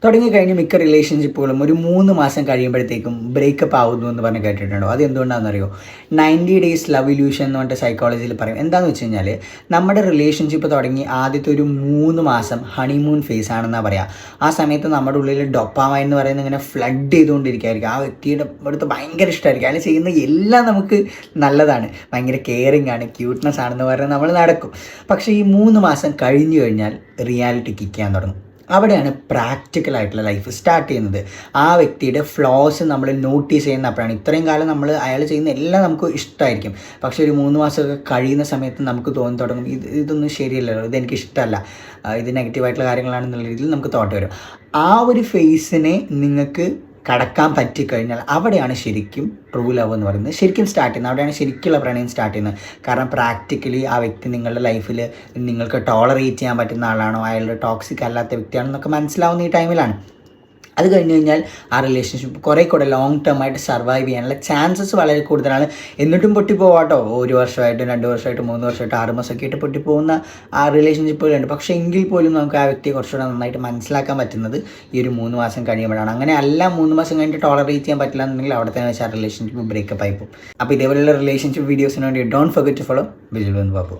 തുടങ്ങിക്കഴിഞ്ഞ് മിക്ക റിലേഷൻഷിപ്പുകളും ഒരു 3 മാസം കഴിയുമ്പോഴത്തേക്കും ബ്രേക്കപ്പ് ആവുന്നു എന്ന് പറഞ്ഞ് കേട്ടിട്ടുണ്ടോ? അത് എന്തുകൊണ്ടാണെന്നറിയോ? 90 ഡേയ്സ് ലവ് ഇല്യൂഷൻ എന്ന് പറഞ്ഞിട്ട് സൈക്കോളജിയിൽ പറയും. എന്താണെന്ന് വെച്ച് കഴിഞ്ഞാൽ നമ്മുടെ റിലേഷൻഷിപ്പ് തുടങ്ങി ആദ്യത്തെ ഒരു 3 മാസം ഹണിമൂൺ ഫേസ് ആണെന്നാണ് പറയുക. ആ സമയത്ത് നമ്മുടെ ഉള്ളിൽ ഡൊപ്പാമൈൻ എന്ന് പറയുന്നത് ഇങ്ങനെ ഫ്ലഡ് ചെയ്തുകൊണ്ടിരിക്കുകയായിരിക്കും. ആ വ്യക്തിയുടെ അടുത്ത് ഭയങ്കര ഇഷ്ടമായിരിക്കും, അയാൾ ചെയ്യുന്ന എല്ലാം നമുക്ക് നല്ലതാണ്, ഭയങ്കര കെയറിങ് ആണ്, ക്യൂട്ട്നെസ് ആണെന്ന് പറഞ്ഞാൽ നമ്മൾ നടക്കും. പക്ഷേ ഈ 3 മാസം കഴിഞ്ഞു കഴിഞ്ഞാൽ റിയാലിറ്റി കിക്ക് ചെയ്യാൻ തുടങ്ങും. അവിടെയാണ് പ്രാക്ടിക്കലായിട്ടുള്ള ലൈഫ് സ്റ്റാർട്ട് ചെയ്യുന്നത്. ആ വ്യക്തിയുടെ ഫ്ലോസ് നമ്മൾ നോട്ടീസ് ചെയ്യുന്നപ്പോഴാണ്. ഇത്രയും കാലം നമ്മൾ അയാൾ ചെയ്യുന്ന എല്ലാം നമുക്ക് ഇഷ്ടമായിരിക്കും, പക്ഷേ ഒരു 3 മാസമൊക്കെ കഴിയുന്ന സമയത്ത് നമുക്ക് തോന്നി തുടങ്ങും ഇതൊന്നും ശരിയല്ലല്ലോ, ഇതെനിക്ക് ഇഷ്ടമല്ല, ഇത് നെഗറ്റീവായിട്ടുള്ള കാര്യങ്ങളാണെന്നുള്ള രീതിയിൽ നമുക്ക് തോട്ട് വരും. ആ ഒരു ഫേസിനെ നിങ്ങൾക്ക് കടക്കാൻ പറ്റിക്കഴിഞ്ഞാൽ അവിടെയാണ് ശരിക്കും ട്രൂ ലവ് എന്ന് പറയുന്നത് ശരിക്കും സ്റ്റാർട്ട് ചെയ്യുന്നത്. അവിടെയാണ് ശരിക്കുള്ള പ്രണയം സ്റ്റാർട്ട് ചെയ്യുന്നത്. കാരണം പ്രാക്ടിക്കലി ആ വ്യക്തി നിങ്ങളുടെ ലൈഫിൽ നിങ്ങൾക്ക് ടോളറേറ്റ് ചെയ്യാൻ പറ്റുന്ന ആളാണോ, അയാളുടെ ടോക്സിക് അല്ലാത്ത വ്യക്തിയാണെന്നൊക്കെ മനസ്സിലാവുന്ന ഈ ടൈമിലാണ്. അത് കഴിഞ്ഞ് കഴിഞ്ഞാൽ ആ റിലേഷൻഷിപ്പ് കുറേ കൂടെ ലോങ് ടേം ആയിട്ട് സർവൈവ് ചെയ്യാനുള്ള ചാൻസസ് വളരെ കൂടുതലാണ്. എന്നിട്ടും പൊട്ടിപ്പോവാട്ടോ, 1 വർഷമായിട്ട് 2 വർഷമായിട്ട് 3 വർഷമായിട്ട് 6 മാസമൊക്കെ ആയിട്ട് പൊട്ടിപ്പോകുന്ന ആ റിലേഷൻഷിപ്പുകളുണ്ട്. പക്ഷേ എങ്കിൽ പോലും നമുക്ക് ആ വ്യക്തിയെ കുറച്ചുകൂടെ നന്നായിട്ട് മനസ്സിലാക്കാൻ പറ്റുന്നത് ഈ ഒരു 3 മാസം കഴിയുമ്പോഴാണ്. അങ്ങനെ അല്ല 3 മാസം കഴിഞ്ഞിട്ട് ടോളറേറ്റ് ചെയ്യാൻ പറ്റില്ല എന്നുണ്ടെങ്കിൽ അവിടെ തന്നെ വെച്ചാൽ റിലേഷൻഷിപ്പ് ബ്രേക്കപ്പ് ആയി പോകും. അപ്പോൾ ഇതേപോലെയുള്ള റിലേഷൻഷിപ്പ് വീഡിയോസിന് വേണ്ടി don't forget to follow Vijil Babu.